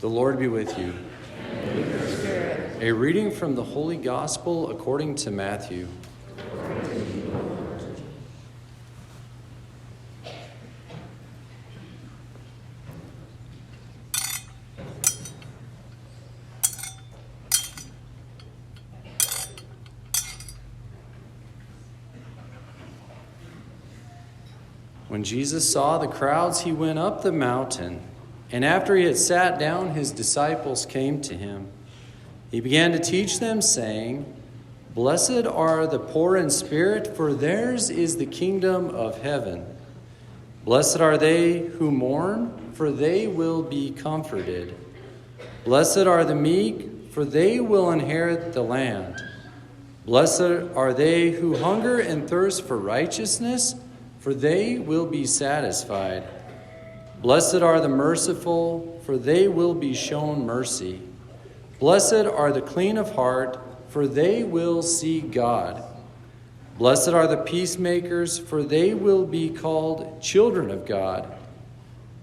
The Lord be with you. And with your spirit. A reading from the Holy Gospel according to Matthew. When Jesus saw the crowds, he went up the mountain, and after he had sat down, his disciples came to him. He began to teach them, saying, "Blessed are the poor in spirit, for theirs is the kingdom of heaven. Blessed are they who mourn, for they will be comforted. Blessed are the meek, for they will inherit the land. Blessed are they who hunger and thirst for righteousness, for they will be satisfied. Blessed are the merciful, for they will be shown mercy. Blessed are the clean of heart, for they will see God. Blessed are the peacemakers, for they will be called children of God.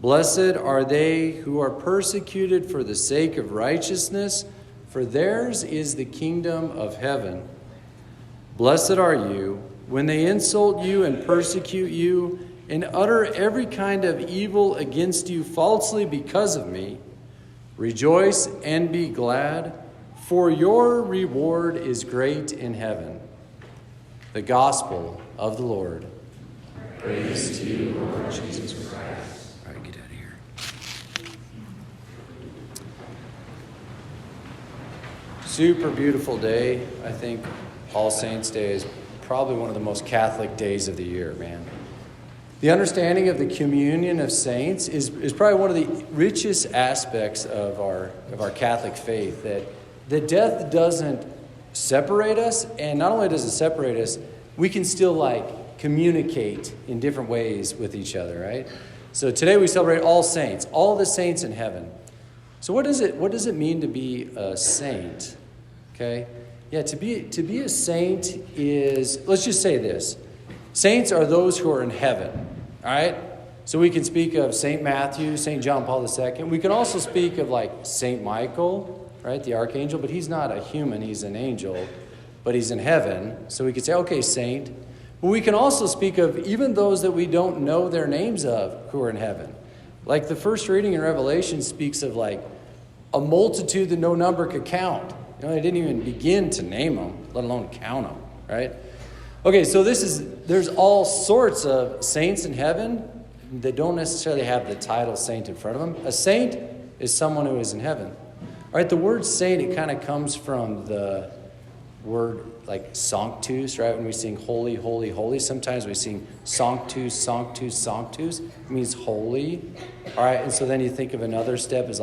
Blessed are they who are persecuted for the sake of righteousness, for theirs is the kingdom of heaven. Blessed are you when they insult you and persecute you and utter every kind of evil against you falsely because of me. Rejoice and be glad, for your reward is great in heaven." The Gospel of the Lord. Praise to you, Lord Jesus Christ. All right, get out of here. Super beautiful day. I think All Saints Day is probably one of the most Catholic days of the year, man. The understanding of the communion of saints is probably one of the richest aspects of our Catholic faith, that death doesn't separate us, and not only does it separate us, we can still communicate in different ways with each other, right? So today we celebrate all saints, all the saints in heaven. So what does it mean to be a saint? Okay? Yeah, to be a saint is, let's just say this. Saints are those who are in heaven, all right? So we can speak of St. Matthew, St. John Paul II. We can also speak of St. Michael, right, the archangel, but he's not a human, he's an angel, but he's in heaven. So we could say, okay, saint. But we can also speak of even those that we don't know their names of who are in heaven. Like the first reading in Revelation speaks of a multitude that no number could count. They didn't even begin to name them, let alone count them, right? Okay, so there's all sorts of saints in heaven that don't necessarily have the title saint in front of them. A saint is someone who is in heaven. All right, the word saint, it kind of comes from the word sanctus, right? When we sing holy, holy, holy, sometimes we sing sanctus, sanctus, sanctus. It means holy. All right, and so then you think of another step as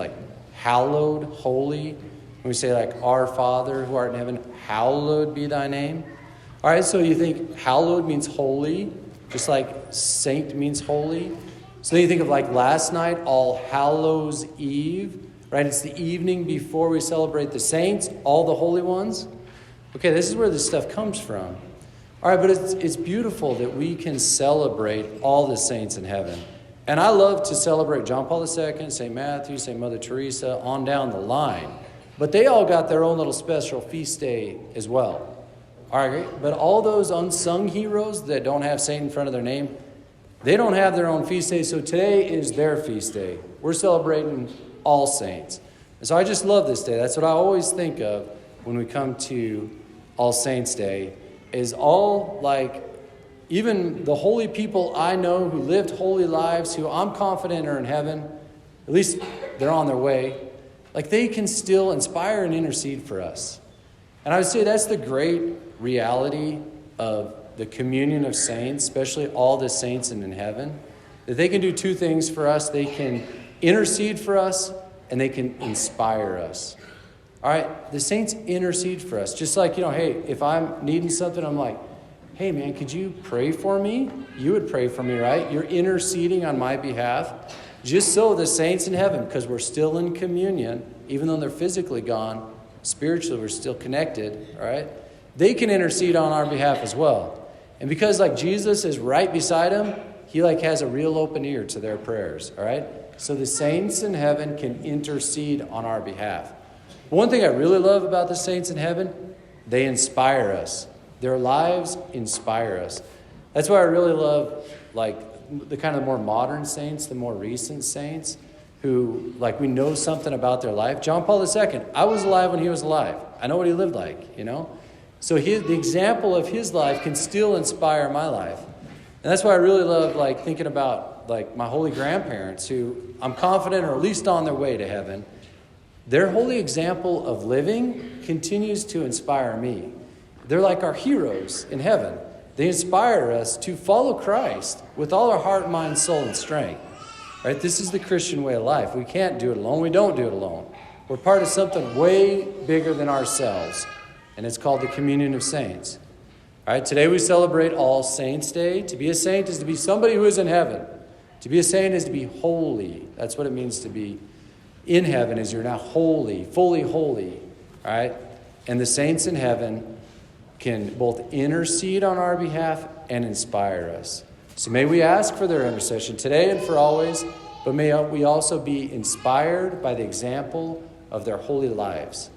hallowed, holy. When we say our Father who art in heaven, hallowed be thy name. All right, so you think hallowed means holy, just like saint means holy. So then you think of last night, All Hallows Eve, right? It's the evening before we celebrate the saints, all the holy ones. Okay, this is where this stuff comes from. All right, but it's beautiful that we can celebrate all the saints in heaven. And I love to celebrate John Paul II, St. Matthew, St. Mother Teresa, on down the line. But they all got their own little special feast day as well. All right, but all those unsung heroes that don't have saint in front of their name, they don't have their own feast day, so today is their feast day. We're celebrating all saints. And so I just love this day. That's what I always think of when we come to All Saints Day, is all even the holy people I know who lived holy lives, who I'm confident are in heaven, at least they're on their way, they can still inspire and intercede for us. And I would say that's the great reality of the communion of saints, especially all the saints in heaven, that they can do two things for us. They can intercede for us, and they can inspire us. All right, the saints intercede for us. Just hey, if I'm needing something, I'm hey man, could you pray for me? You would pray for me, right? You're interceding on my behalf. Just so the saints in heaven, because we're still in communion, even though they're physically gone, spiritually we're still connected, all right? They can intercede on our behalf as well. And because Jesus is right beside them, he has a real open ear to their prayers, all right? so the saints in heaven can intercede on our behalf. One thing I really love about the saints in heaven, they inspire us. Their lives inspire us. That's why I really love the kind of more modern saints, the more recent saints, who we know something about their life. John Paul II, I was alive when he was alive. I know what he lived like, So the example of his life can still inspire my life. And that's why I really love thinking about my holy grandparents, who I'm confident are at least on their way to heaven. Their holy example of living continues to inspire me. They're like our heroes in heaven. They inspire us to follow Christ with all our heart, mind, soul, and strength. Right? This is the Christian way of life. We can't do it alone. We don't do it alone. We're part of something way bigger than ourselves, and it's called the communion of saints. All right, today we celebrate All Saints' Day. To be a saint is to be somebody who is in heaven. To be a saint is to be holy. That's what it means to be in heaven, is you're now holy, fully holy. All right? And the saints in heaven can both intercede on our behalf and inspire us. So may we ask for their intercession today and for always, but may we also be inspired by the example of their holy lives.